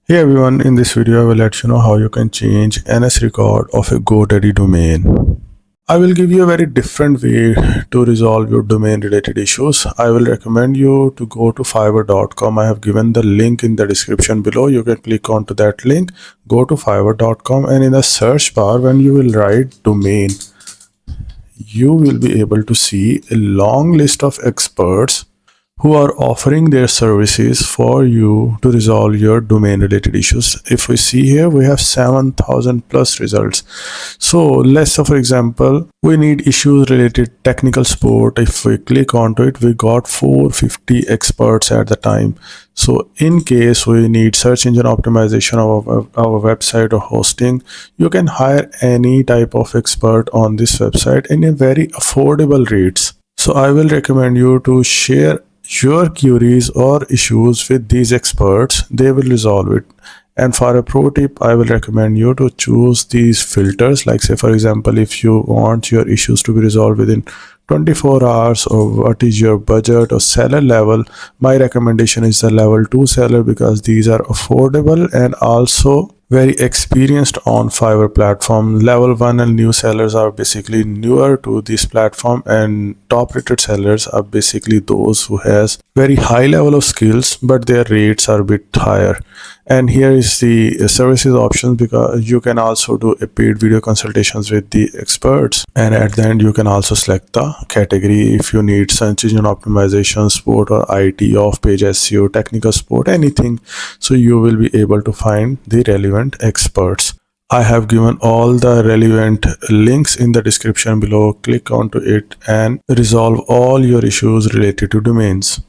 Hey everyone, in this video I will let you know how you can change NS record of a GoDaddy domain. I will give you a very different way to resolve your domain related issues. I will recommend you to go to fiverr.com. I have given the link in the description below. You can click onto that link, go to fiverr.com, and in the search bar when you will write domain, you will be able to see a long list of experts who are offering their services for you to resolve your domain related issues. If we see here, we have 7,000 plus results. So let's say for example, we need issues related technical support. If we click onto it, we got 450 experts at the time. So in case we need search engine optimization of our website or hosting, you can hire any type of expert on this website in a very affordable rates. So I will recommend you to share your queries or issues with these experts. They will resolve it. And for a pro tip, I will recommend you to choose these filters. Like say for example, if you want your issues to be resolved within 24 hours, or what is your budget or seller level, my recommendation is the level 2 seller, because these are affordable and also very experienced on Fiverr platform. Level 1 and new sellers are basically newer to this platform, and top rated sellers are basically those who has very high level of skills but their rates are a bit higher. And here is the services options, because you can also do a paid video consultations with the experts, and at the end you can also select the category if you need search engine optimization support or IT, off page SEO, technical support, anything. So you will be able to find the relevant experts. I have given all the relevant links in the description below. Click onto it and resolve all your issues related to domains.